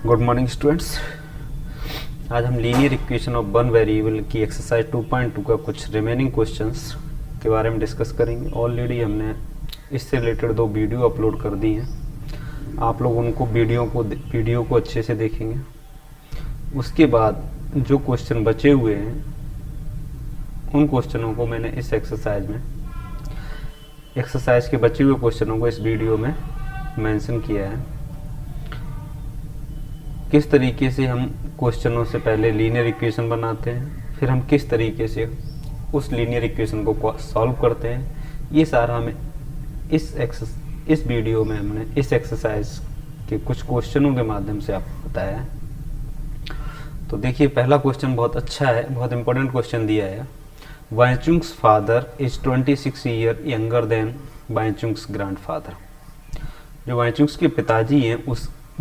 Good morning students. आज हम linear equation of one variable की एक्सरसाइज 2.2 का कुछ रिमेनिंग क्वेश्चंस के बारे में डिस्कस करेंगे। ऑलरेडी हमने इससे रिलेटेड 2 वीडियो अपलोड कर दी हैं। आप लोग उनको वीडियो को अच्छे से देखेंगे। उसके बाद जो क्वेश्चन बचे हुए हैं उन क्वेश्चनों को मैंने इस एक्सरसाइज के बचे हुए क्वेश्चनों को इस वीडियो में मेंशन किया है। किस तरीके से हम क्वेश्चनों से पहले लीनियर इक्वेशन बनाते हैं, फिर हम किस तरीके से उस लीनियर इक्वेशन को सॉल्व करते हैं, ये सारा हमें इस वीडियो में हमने इस एक्सरसाइज के कुछ क्वेश्चनों के माध्यम से आपको बताया है। तो देखिए, पहला क्वेश्चन बहुत अच्छा है, बहुत इंपॉर्टेंट क्वेश्चन दिया है। Baichung's father is 26 year younger than Baichung's grandfather. जो वाइचुंग्स के पिताजी हैं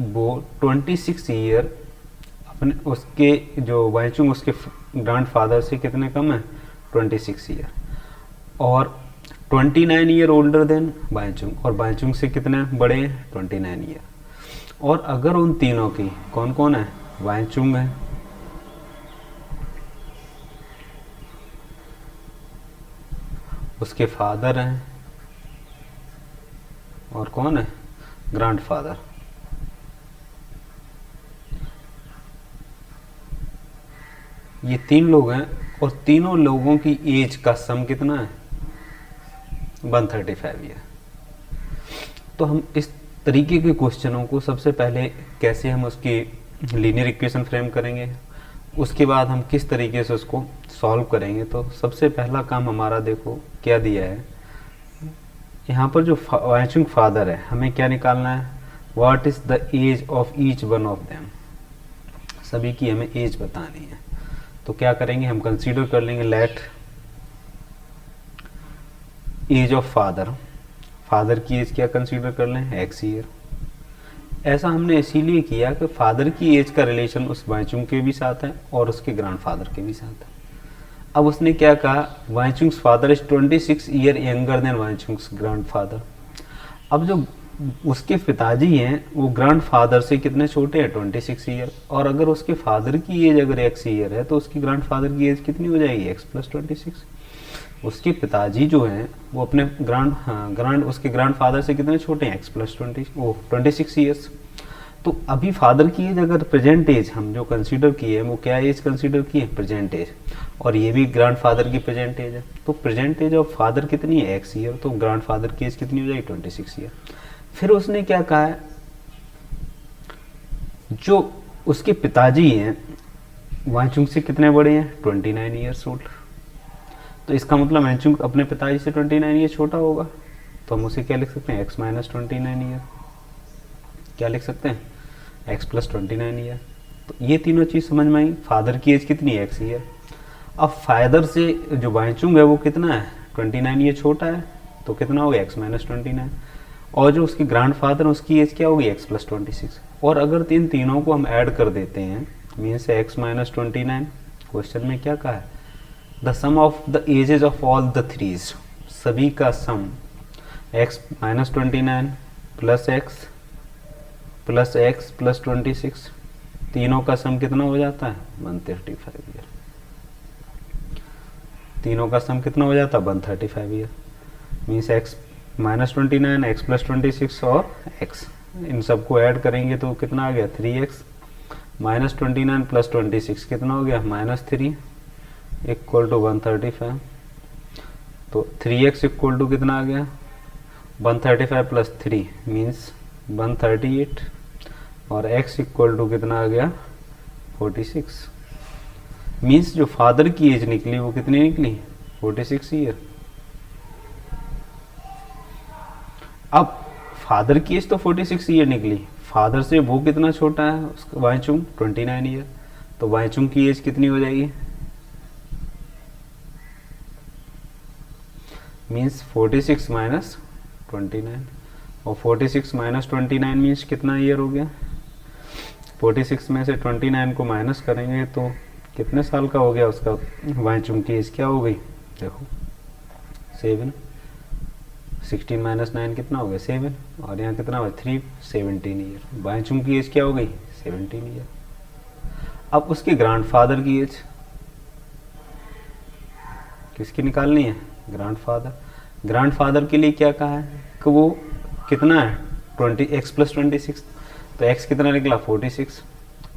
वो 26 ईयर अपने उसके जो वाइचुंग उसके ग्रैंडफादर से कितने कम है, 26 ईयर, और 29 ईयर ओल्डर देन वाइचुंग, और वाइचुंग से कितने बड़े हैं, 29 ईयर। और अगर उन तीनों की कौन कौन है, वाइचुंग है, उसके फादर हैं, और कौन है, ग्रैंडफादर। ये 3 लोग हैं और तीनों लोगों की एज का सम कितना है, 135 ईयर। तो हम इस तरीके के क्वेश्चनों को सबसे पहले कैसे हम उसकी लीनियर इक्वेशन फ्रेम करेंगे, उसके बाद हम किस तरीके से उसको सॉल्व करेंगे। तो सबसे पहला काम हमारा देखो क्या दिया है यहाँ पर। जो वाइचुंग फादर है, हमें क्या निकालना है, what is the age of each one of them. सभी की हमें एज बतानी है। तो क्या करेंगे, हम कंसीडर कर लेंगे लेट एज ऑफ फादर की एज क्या कंसीडर कर लें, x ईयर। ऐसा हमने इसीलिए किया कि फादर की एज का रिलेशन उस वाइचुंग के भी साथ है और उसके ग्रैंडफादर के भी साथ है। अब उसने क्या कहा, Baichung's father is 26 year younger than Baichung's grandfather. अब जो उसके पिताजी हैं वो ग्रैंडफादर से कितने छोटे हैं, 26 ईयर। और अगर उसके फादर की एज अगर x ईयर है तो उसकी ग्रैंडफादर की एज कितनी हो जाएगी, x + 26। उसके पिताजी जो हैं वो अपने उसके ग्रैंडफादर से कितने छोटे हैं, x + 26 ईयर्स। तो अभी फादर की एज अगर प्रेजेंट एज हम जो कंसीडर किए हैं वो क्या एज कंसीडर की है, प्रेजेंट एज, और ये भी ग्रैंडफादर की प्रेजेंट एज है। तो प्रेजेंट एज ऑफ फादर कितनी है, x ईयर, तो ग्रैंडफादर की एज कितनी हो जाएगी, 26 ईयर। फिर उसने क्या कहा है, जो उसके पिताजी हैं वाइचुंग से कितने बड़े हैं, 29 ईयर्स ओल्ड। तो इसका मतलब वाइचुंग अपने पिताजी से 29 ईयर छोटा होगा। तो हम उसे क्या लिख सकते हैं, x - 29 ईयर। क्या लिख सकते हैं, x + 29 ईयर। तो ये तीनों चीज समझ में आई। फादर की एज कितनी है, x ईयर। अब फादर से जो वाइचुंग है वो कितना है, 29 ईयर छोटा है, तो कितना हो गया, x - 29। और जो उसके ग्रैंडफादर उसकी एज क्या होगी, x + 26। और अगर इन तीनों को हम ऐड कर देते हैं, मीन्स x - 29, क्वेश्चन में क्या कहा है, the sum of the ages of all the threes, सभी का सम x - 29 + x + 26, तीनों का सम कितना हो जाता है, 135 ईयर। तीनों का सम कितना हो जाता है, 135 ईयर। मीन्स x - 29, x + 26 और x, इन सबको ऐड करेंगे तो कितना आ गया, 3x - 29 + 26 कितना हो गया, -3 = 135। तो 3x = कितना आ गया, 135 + 3 मीन्स 138, और x = कितना आ गया, 46। मीन्स जो फादर की एज निकली वो कितनी निकली, 46 ईयर। अब फादर की एज तो 46 ईयर निकली, फादर से वो कितना छोटा है, उसका वाइचुंग 29 ईयर। तो वाइचुंग की एज कितनी हो जाएगी, मीन्स 46 - 29, और 46 - 29 मीन्स कितना ईयर हो गया, 46 में से 29 को माइनस करेंगे तो कितने साल का हो गया उसका, वाइचुंग की एज क्या हो गई, देखो 7, 16 - 9 कितना हो गया, 7, और यहाँ कितना हुआ, 3, 17 ईयर। वाइचुंग की एज क्या हो गई, 17 ईयर। अब उसके ग्रैंडफादर की एज किसकी निकालनी है? ग्रैंडफादर। ग्रैंडफादर के लिए क्या कहा है कि वो कितना है? 20x + 26। तो x कितना निकला? 46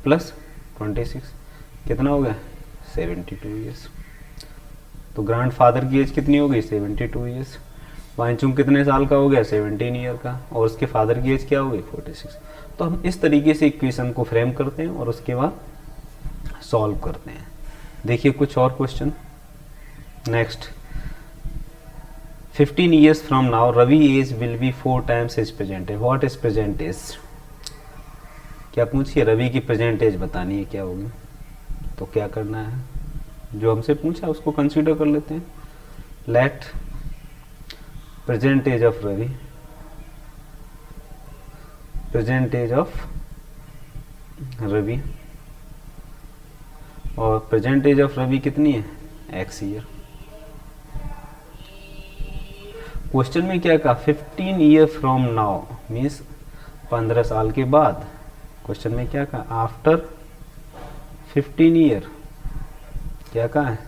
+ 26 कितना हो गया? 72 ईयर्स। तो ग्रैंडफादर की एज कितनी हो गई? 72 ईयर्स। वाइचुंग कितने साल का हो गया? 17 ईयर का। और उसके फादर की एज क्या हो गई? 46। तो हम इस तरीके से इक्वेशन को फ्रेम करते हैं और उसके बाद सॉल्व करते हैं। देखिए कुछ और question. Next, 15 years from now Ravi age will be 4 times his present age. What is present age? क्या पूछिए? रवि की प्रेजेंट एज बतानी है, क्या होगी? तो क्या करना है? जो हमसे पूछा उसको कंसीडर कर लेते हैं। Let present age of Ravi, present age of Ravi, और प्रेजेंट एज ऑफ रवि कितनी है? x year. क्वेश्चन में क्या कहा? 15 ईयर फ्रॉम नाउ मीन्स 15 साल के बाद। क्वेश्चन में क्या कहा? After 15 year. क्या कहा है?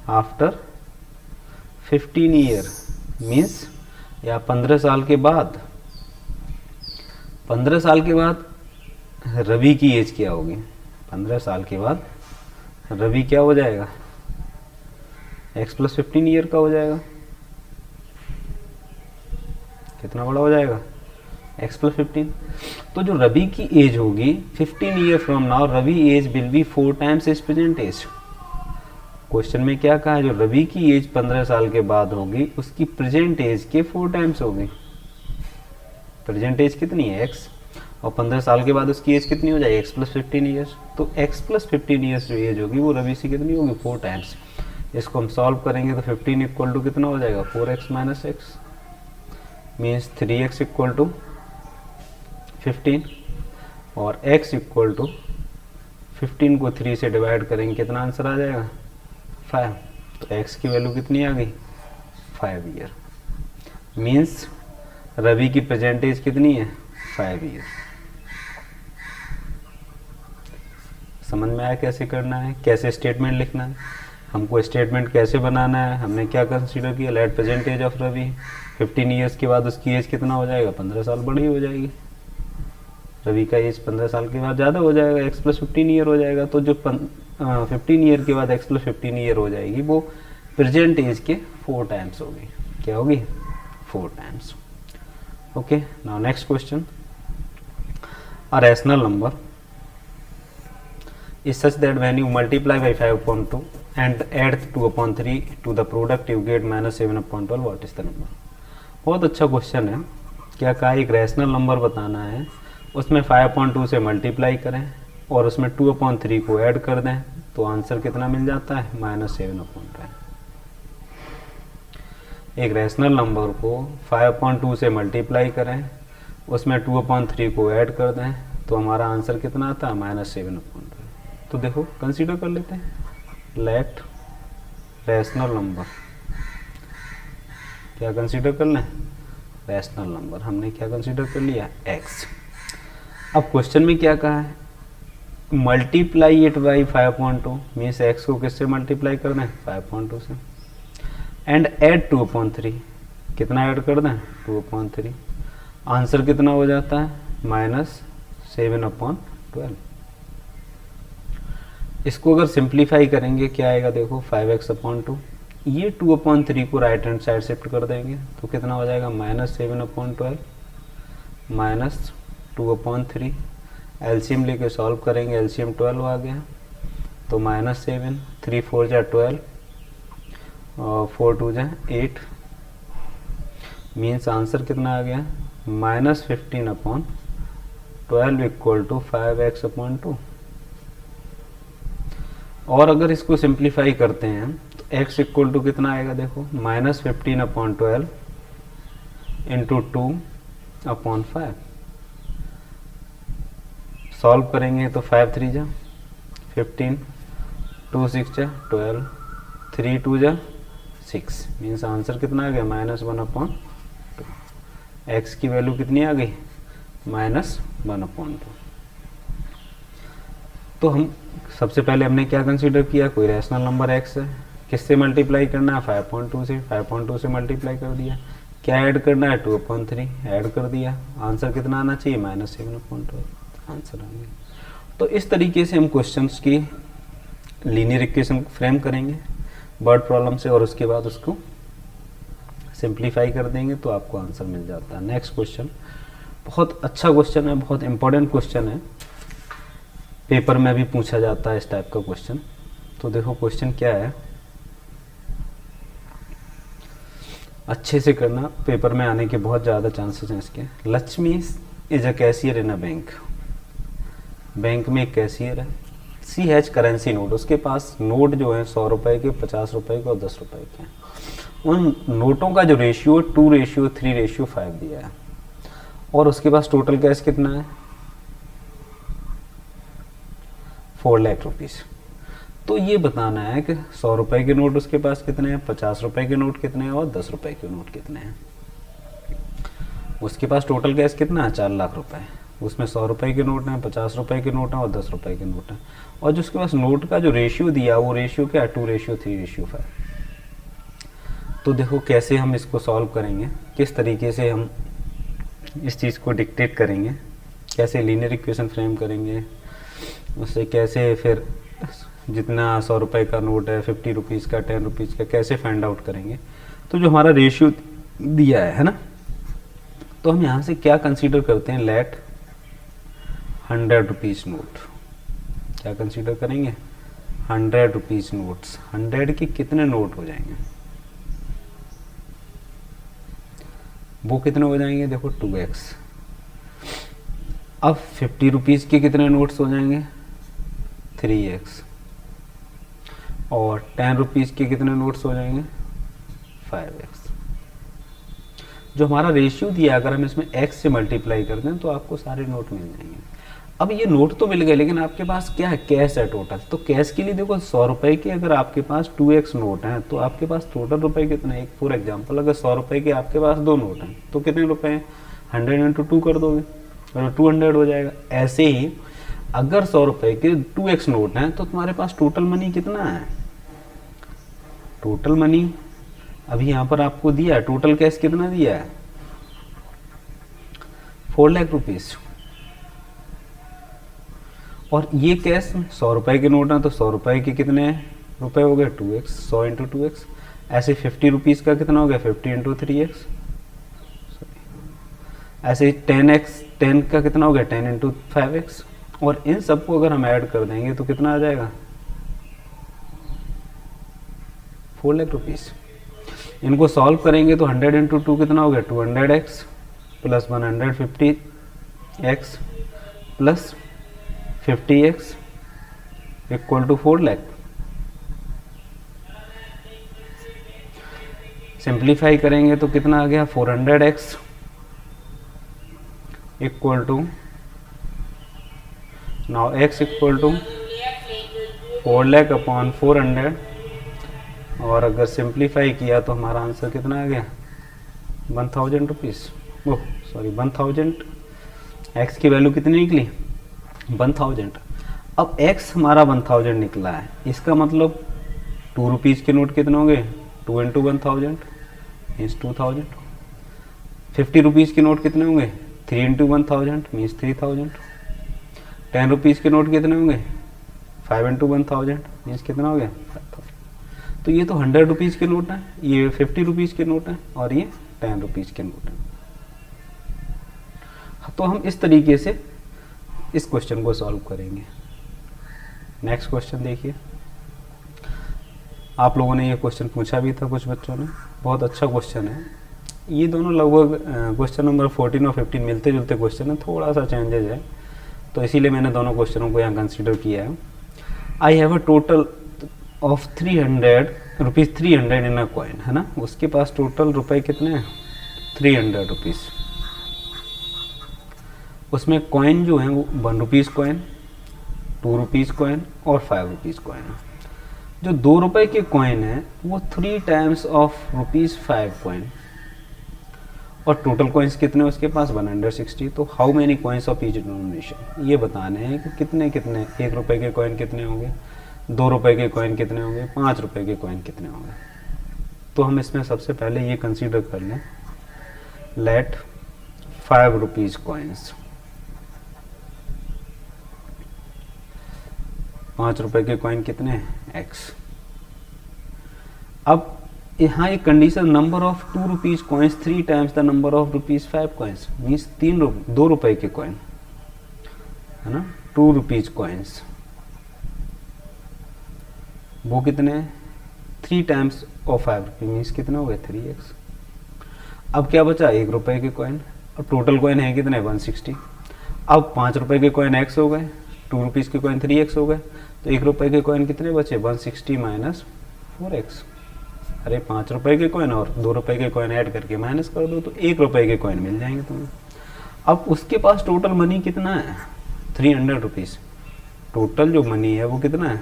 आफ्टर 15 ईयर मीन्स या 15 साल के बाद। 15 साल के बाद रवि की एज क्या होगी? 15 साल के बाद रवि क्या हो जाएगा? x + 15 ईयर का हो जाएगा। कितना बड़ा हो जाएगा? x + 15। तो जो रवि की एज होगी 15 year from now, Ravi age will be 4 times his present age. Question में क्या कहा है? जो रवि की एज 15 साल के बाद होगी उसकी प्रेजेंट एज के 4 टाइम्स होगी। प्रेजेंट एज कितनी है? x, और 15 साल के बाद उसकी एज कितनी हो जाएगी? x + 15 years. तो x + 15 ईयर्स जो एज होगी वो रवि से कितनी होगी? 4 टाइम्स। इसको हम सॉल्व करेंगे तो 15 = कितना हो जाएगा? 4x - x मीन्स 3x = 15, और x = 15 को 3 से डिवाइड करेंगे, कितना आंसर आ जाएगा? 5। तो x की वैल्यू कितनी आ गई? 5 ईयर। मीन्स रवि की प्रेजेंट एज कितनी है? 5 ईयर। समझ में आया कैसे करना है, कैसे स्टेटमेंट लिखना है? हमको स्टेटमेंट कैसे बनाना है? हमने क्या कंसीडर किया? Let present age of Ravi. 15 years के बाद उसकी एज कितना हो जाएगा? 15 साल बड़ी हो जाएगी। रवि का एज 15 साल के बाद ज़्यादा हो जाएगा, x + 15 ईयर हो जाएगा। तो जो 15 ईयर के बाद x + 15 ईयर हो जाएगी वो प्रेजेंट एज के 4 टाइम्स होगी। क्या होगी? 4 times. Okay, now next question. A rational number is such that when you multiply by 5/2 and add 2/3 to the product you get -7/12. What is the number? बहुत अच्छा question है। क्या कहा? एक रैशनल नंबर बताना है, उसमें 5/2 से मल्टीप्लाई करें और उसमें 2/3 को ऐड कर दें, तो आंसर कितना मिल जाता है? -7/12। एक रैशनल नंबर को 5/2 से मल्टीप्लाई करें, उसमें 2/3 को ऐड कर दें, तो हमारा आंसर कितना आता है? -7/12। तो देखो कंसीडर कर लेते हैं। लेट रैशनल नंबर, क्या कंसीडर कर लें? Rational number. हमने क्या कंसीडर कर लिया? x। अब क्वेश्चन में क्या कहा है? Multiply it by 5/2 means x को किससे मल्टीप्लाई कर दें? 5/2 से। एंड ऐड 2/3, कितना ऐड कर दें? 2/3। आंसर कितना हो जाता है? -7/12। इसको अगर सिंप्लीफाई करेंगे क्या आएगा? देखो 5x/2, ये 2/3 को राइट हैंड साइड शिफ्ट कर देंगे तो कितना हो जाएगा? -7/12 -2/3। एलसीएम लेके सॉल्व करेंगे, एलसीएम 12 आ गया, तो -7, 3 4 जा 12 और 4 2 जा 8। मीन्स आंसर कितना आ गया? -15/12 = 5x/2। और अगर इसको सिंप्लीफाई करते हैं तो x = कितना आएगा? देखो -15/12 × 2/5। सॉल्व करेंगे तो 5 3 जा 15, 2 6 जा 12, 3 2 जा 6। मीन्स आंसर कितना आ गया? -1/2। x की वैल्यू कितनी आ गई? -1/2। तो हम सबसे पहले हमने क्या कंसीडर किया, कोई रैशनल नंबर x है, किससे मल्टीप्लाई करना है 5.2 से, 5.2 से मल्टीप्लाई कर दिया, क्या ऐड करना है 2/3 ऐड कर दिया, आंसर कितना आना चाहिए -7.2 आंसर आ गया। तो इस तरीके से हम क्वेश्चंस की लीनियर इक्वेशन फ्रेम करेंगे वर्ड प्रॉब्लम से और उसके बाद उसको सिंप्लीफाई कर देंगे तो आपको आंसर मिल जाता है। नेक्स्ट क्वेश्चन बहुत अच्छा क्वेश्चन है, बहुत इंपॉर्टेंट क्वेश्चन है, पेपर में भी पूछा जाता है इस टाइप का क्वेश्चन। तो देखो क्वेश्चन क्या है, अच्छे से करना, पेपर में आने के बहुत ज़्यादा चांसेस हैं इसके। Lakshmi is a cashier in a bank, bank में एक कैशियर है, सी हैज करेंसी नोट, उसके पास नोट जो है 100 रुपए के, 50 रुपए के और 10 रुपए के हैं। उन नोटों का जो रेशियो 2:3:5 दिया है और उसके पास टोटल कैश कितना है 4 लाख रुपीज़। तो ये बताना है कि 100 रुपए के नोट उसके पास कितने हैं, 50 रुपए के नोट कितने हैं और 10 रुपए के नोट कितने हैं। उसके पास टोटल कैश कितना है 4 लाख रुपए, उसमें 100 रुपए के नोट हैं, 50 रुपए के नोट हैं और 10 रुपए के नोट हैं। और जो उसके पास नोट का जो रेशियो दिया वो रेशियो क्या है 2:3:5। तो देखो कैसे हम इसको सॉल्व करेंगे, किस तरीके से हम इस चीज़ को डिक्टेट करेंगे, कैसे लीनियर इक्वेशन फ्रेम करेंगे, उससे कैसे फिर जितना 100 रुपए का नोट है 50 रुपीज़ का 10 रुपीज़ का कैसे फाइंड आउट करेंगे। तो जो हमारा रेशियो दिया है ना, तो हम यहाँ से क्या कंसीडर करते हैं, लेट 100 रुपीज़ नोट, क्या कंसीडर करेंगे 100 रुपीज़ नोट्स। 100 के कितने नोट हो जाएंगे, वो कितने हो जाएंगे, देखो 2x। अब 50 रुपीज़ के कितने नोट्स हो जाएंगे 3x और 10 रुपीज़ के कितने नोट्स हो जाएंगे 5x। जो हमारा रेशियो दिया अगर हम इसमें x से मल्टीप्लाई कर दें तो आपको सारे नोट मिल जाएंगे। अब ये नोट तो मिल गए लेकिन आपके पास क्या है, कैश है टोटल। तो कैश के लिए देखो 100 रुपए के अगर आपके पास 2x नोट हैं तो आपके पास टोटल रुपए कितने, एक फॉर एग्जांपल अगर 100 रुपए के आपके पास 2 नोट हैं तो कितने रुपए हैं, 100 × 2 कर दोगे और 200 हो जाएगा। ऐसे ही अगर 100 रुपए के 2x नोट हैं तो तुम्हारे पास टोटल मनी कितना है, टोटल मनी अभी यहाँ पर आपको दिया है, टोटल कैश कितना दिया है 4 लाख रुपीज़। और ये कैश 100 रुपए के नोट हैं तो 100 रुपए के कितने रुपए हो गए 2x, 100 × 2x। ऐसे 50 रुपीज़ का कितना हो गया 50 × 3x। ऐसे 10 का कितना हो गया 10 × 5x। और इन सबको अगर हम ऐड कर देंगे तो कितना आ जाएगा 4 लाख रुपीज़। इनको सॉल्व करेंगे तो 100 × 2 कितना हो गया 200x plus 150x plus 50x equal to 4 lakh. Simplify करेंगे तो कितना आ गया 400x equal to, now x equal to 4 lakh upon 400। और अगर सिंप्लीफाई किया तो हमारा आंसर कितना आ गया 1000 रुपीज़, ओह सॉरी 1000। x की वैल्यू कितनी निकली 1000। अब x हमारा 1000 निकला है, इसका मतलब 2 रुपीज़ के नोट कितने होंगे 2 × 1000 मीन्स 2000। 50 रुपीज़ के नोट कितने होंगे 3 × 1000 मीन्स 3000। 10 रुपीज़ के नोट कितने होंगे 5 × 1000 मीन्स कितना हो गया 5000। तो ये तो 100 रुपीज़ के नोट हैं, ये 50 रुपीज़ के नोट हैं और ये 10 रुपीज़ के नोट हैं। तो हम इस तरीके से इस क्वेश्चन को सॉल्व करेंगे। नेक्स्ट क्वेश्चन देखिए, आप लोगों ने ये क्वेश्चन पूछा भी था कुछ बच्चों ने, बहुत अच्छा क्वेश्चन है। ये दोनों लगभग क्वेश्चन नंबर 14 और 15 मिलते जुलते क्वेश्चन है, थोड़ा सा चेंजेज है तो इसीलिए मैंने दोनों क्वेश्चनों को यहाँ कंसिडर किया है। I have a total of 300 rupees 300 in a coin, है ना, उसके पास टोटल रुपए कितने हैं 300 रुपीज़। उसमें कॉइन जो है वो 1 रुपीज़ कॉइन, 2 रुपीज़ कॉइन और 5 रुपीज़ कॉइन है। जो 2 रुपए के कॉइन है वो 3 टाइम्स ऑफ ₹5 कॉइन और टोटल कॉइन्स कितने उसके पास 160। तो how many coins of each denomination, ये बताने हैं कि कितने कितने 1 रुपये के कॉइन कितने होंगे, 2 रुपये के कॉइन कितने होंगे, 5 रुपये के कॉइन कितने होंगे। तो हम इसमें सबसे पहले ये कंसीडर कर लें, लेट 5 रुपीज़ कॉइन्स, 5 रुपये के कॉइन कितने हैं x। अब यहाँ एक condition, number of 2 rupees coins 3 times the number of rupees 5 coins, means 2 रुपये के कॉइन है ना, 2 रुपीज़ कॉइन्स वो कितने हैं 3 टाइम्स ऑफ 5 रुपये, मीन्स कितने हो गए 3x। अब क्या बचा 1 रुपये के कॉइन, और टोटल कॉइन है कितने 160। अब 5 रुपये के कॉइन x हो गए, 2 रुपीज़ के कॉइन 3x हो गए, तो 1 रुपये के कॉइन कितने बचे 160 माइनस 4x। अरे 5 रुपये के कॉइन और 2 रुपये के कॉइन ऐड करके माइनस कर दो तो 1 रुपये के कॉइन मिल जाएंगे तुम्हें। अब उसके पास टोटल मनी कितना है 300 रुपीज़, टोटल जो मनी है वो कितना है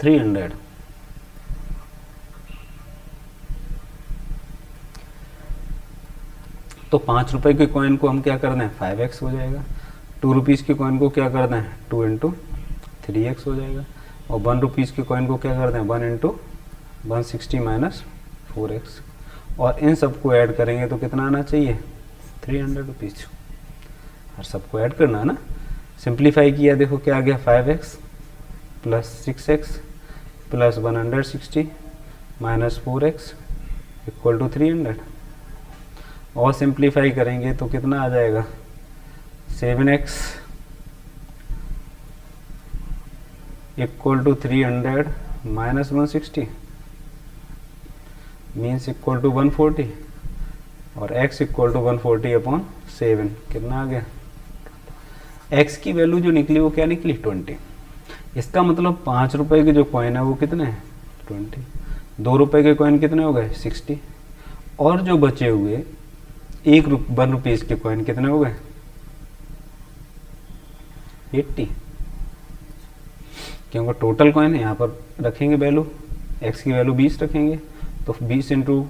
300। तो 5 रुपये के कॉइन को हम क्या कर दें 5x हो जाएगा, 2 रुपीज़ के कॉइन को क्या कर दें 2 इंटू 3x हो जाएगा, और 1 रुपीज़ के कॉइन को क्या कर दें 1 इंटू 160 माइनस 4x, और इन सबको ऐड करेंगे तो कितना आना चाहिए 300 रुपीज़। और सबको ऐड करना है ना, सिंप्लीफाई किया देखो क्या आ गया 5x plus 6x plus 160 minus 4x equal to 300, और सिंप्लीफाई करेंगे तो कितना आ जाएगा 7x equal to 300 minus 160 means equal to 140, और x इक्वल टू 140 अपॉन 7 कितना आ गया, x की वैल्यू जो निकली वो क्या निकली 20। इसका मतलब 5 रुपये के जो कॉइन है वो कितने हैं 20, 2 रुपये के कॉइन कितने हो गए 60, और जो बचे हुए 1 रुपीज़ के कॉइन कितने हो गए 80, क्योंकि टोटल कॉइन है यहाँ पर रखेंगे वैल्यू, x की वैल्यू 20 रखेंगे तो 20 इंटू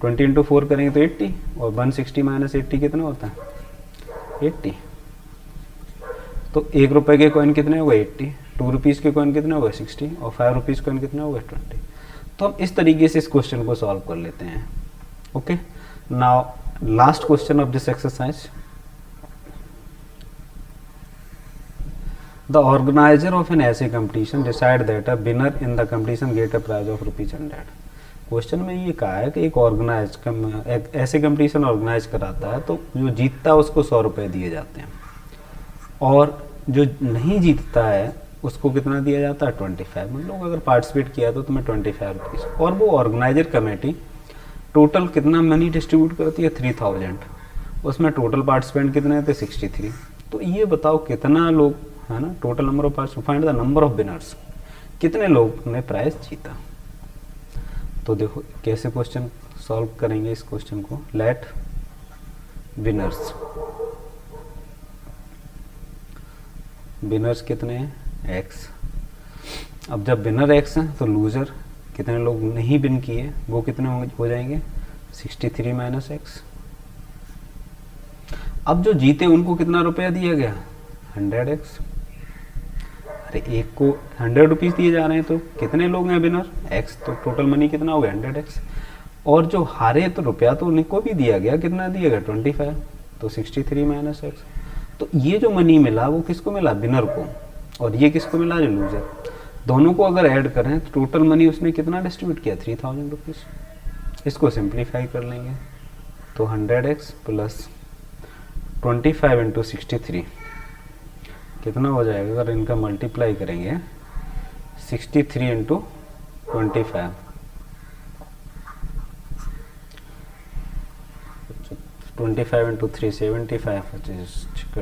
20 इंटू 4 करेंगे तो 80, और 160 माइनस 80 कितना होता है 80। तो 1 रुपये के कॉइन कितने हो गए 80, 2 रुपीज़ के कॉइन कितने हो गए 60, और 5 रुपीज़ कॉइन कितने हो गए 20। तो हम इस तरीके से इस क्वेश्चन को सॉल्व कर लेते हैं। Okay, now last question of this exercise, the organizer of an essay competition decide that a winner in the competition get a prize of ₹100। Question में ये कहा है कि एक ऐसे कंपटीशन ऑर्गेनाइज कराता है तो जो जीतता है उसको 100 रुपये दिए जाते हैं, और जो नहीं जीतता है उसको कितना दिया जाता है 25। मतलब अगर पार्टिसिपेट किया तो तुम्हें 25 रुपीज़, और वो ऑर्गेनाइजर कमेटी टोटल कितना मनी डिस्ट्रीब्यूट करती है 3000, उसमें टोटल पार्टिसिपेंट कितने थे 63। तो ये बताओ कितना लोग है ना, total number of participant, find the number of winners, कितने लोग ने प्राइज जीता। तो देखो कैसे क्वेश्चन सॉल्व करेंगे इस क्वेश्चन को, लेट विनर्स, विनर्स कितने हैं x। अब जब विनर x है तो लूजर कितने लोग नहीं विन किए वो कितने हो जाएंगे 63 माइनस x। अब जो जीते उनको कितना रुपया दिया गया 100x। अरे एक को 100 रुपीज़ दिए जा रहे हैं तो कितने लोग हैं विनर x, तो टोटल मनी कितना हो गया 100x। और जो हारे तो रुपया तो उनको भी दिया गया, कितना दिया गया 25, तो 63 माइनस x। तो ये जो मनी मिला वो किसको मिला विनर को, और ये किसको मिला जो लूजर। दोनों को अगर ऐड करें तो टोटल मनी उसने कितना डिस्ट्रीब्यूट किया 3000 रुपीज़। इसको सिंप्लीफाई कर लेंगे तो 100x प्लस 25 इंटू 63 कितना हो जाएगा, अगर इनका मल्टीप्लाई करेंगे 63 इंटू 25, 25 इंटू 3 75,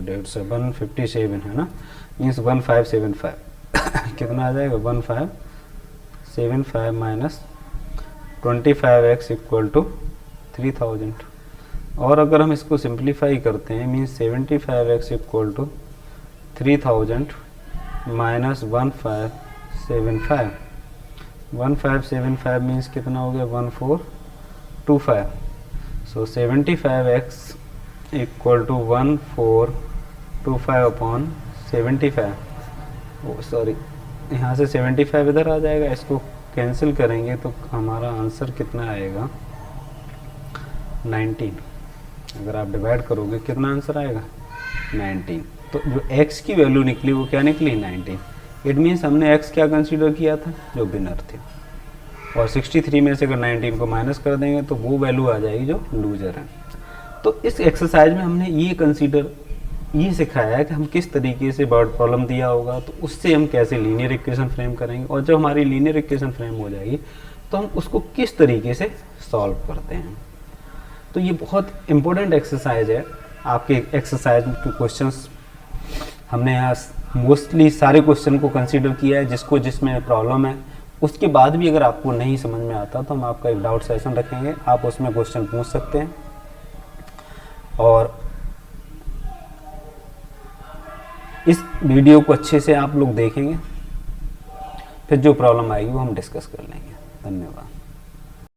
157 है ना, मीन्स 1575 कितना आ जाएगा 1575 माइनस 25x इक्वल टू 3000। और अगर हम इसको सिंप्लीफाई करते हैं means 75x equal to 3000 minus 1575, 1575 means कितना हो गया 1425। So 75x equal to 1425 upon 75, sorry यहाँ से 75 इधर आ जाएगा, इसको कैंसिल करेंगे तो हमारा आंसर कितना आएगा 19। अगर आप डिवाइड करोगे कितना आंसर आएगा 19। तो जो x की वैल्यू निकली वो क्या निकली 19। इट मीन्स हमने x क्या कंसीडर किया था, जो विनर थे, और 63 में से अगर 19 को माइनस कर देंगे तो वो वैल्यू आ जाएगी जो लूजर है। तो इस एक्सरसाइज में हमने ये सिखाया है कि हम किस तरीके से वर्ड प्रॉब्लम दिया होगा तो उससे हम कैसे लीनियर इक्वेशन फ्रेम करेंगे, और जब हमारी लीनियर इक्वेशन फ्रेम हो जाएगी तो हम उसको किस तरीके से सॉल्व करते हैं। तो ये बहुत इंपॉर्टेंट एक्सरसाइज है। आपके एक्सरसाइज के क्वेश्चंस हमने यहाँ मोस्टली सारे क्वेश्चन को कंसीडर किया है, जिसमें प्रॉब्लम है। उसके बाद भी अगर आपको नहीं समझ में आता तो हम आपका एक डाउट सेशन रखेंगे, आप उसमें क्वेश्चन पूछ सकते हैं, और इस वीडियो को अच्छे से आप लोग देखेंगे, फिर जो प्रॉब्लम आएगी वो हम डिस्कस कर लेंगे। धन्यवाद।